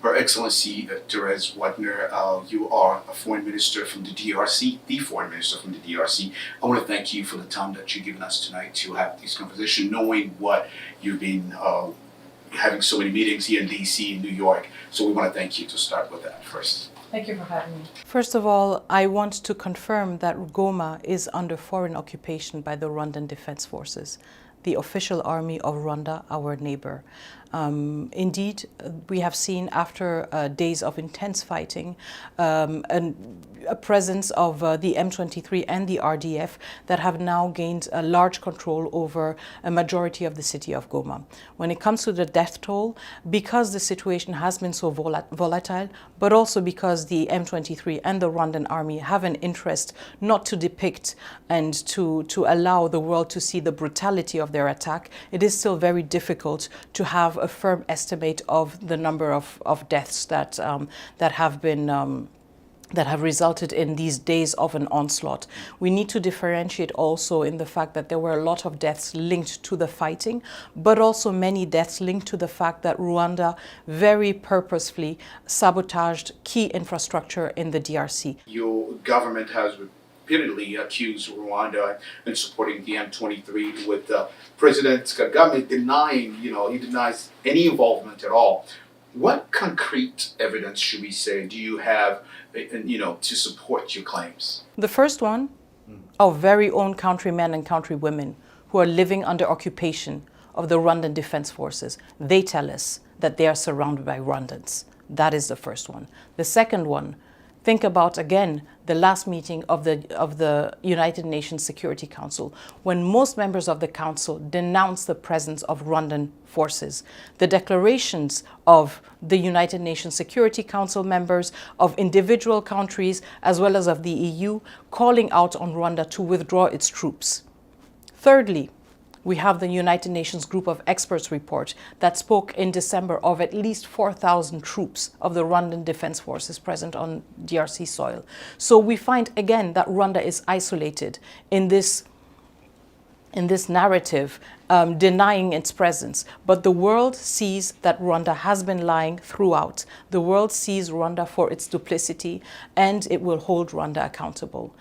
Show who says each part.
Speaker 1: Her Excellency Therese Wagner, you are a foreign minister from the DRC, the foreign minister from the DRC. I want to thank you for the time that you've given us tonight to have this conversation, knowing what you've been having so many meetings here in DC, in New York. So we want to thank you to start with that first.
Speaker 2: Thank you for having me.
Speaker 3: First of all, I want to confirm that Goma is under foreign occupation by the Rwandan Defense Forces, the official army of Rwanda, our neighbor. Indeed, we have seen after days of intense fighting a presence of the M23 and the RDF that have now gained a large control over a majority of the city of Goma. When it comes to the death toll, because the situation has been so volatile, but also because the M23 and the Rwandan army have an interest not to depict and to allow the world to see the brutality of their attack, it is still very difficult to have a firm estimate of the number of deaths that have resulted in these days of an onslaught. We need to differentiate also in the fact that there were a lot of deaths linked to the fighting, but also many deaths linked to the fact that Rwanda very purposefully sabotaged key infrastructure in the DRC.
Speaker 1: Your government has repeatedly accused Rwanda in supporting the M23, with President Kagame denying, he denies any involvement at all. What concrete evidence, should we say, do you have, to support your claims?
Speaker 3: The first one, our very own countrymen and countrywomen who are living under occupation of the Rwandan Defense Forces. They tell us that they are surrounded by Rwandans. That is the first one. The second one, think about, again, the last meeting of the United Nations Security Council, when most members of the Council denounced the presence of Rwandan forces. The declarations of the United Nations Security Council members, of individual countries, as well as of the EU, calling out on Rwanda to withdraw its troops. Thirdly, we have the United Nations Group of Experts report that spoke in December of at least 4,000 troops of the Rwandan Defense Forces present on DRC soil. So we find again that Rwanda is isolated in this narrative, denying its presence. But the world sees that Rwanda has been lying throughout. The world sees Rwanda for its duplicity, and it will hold Rwanda accountable.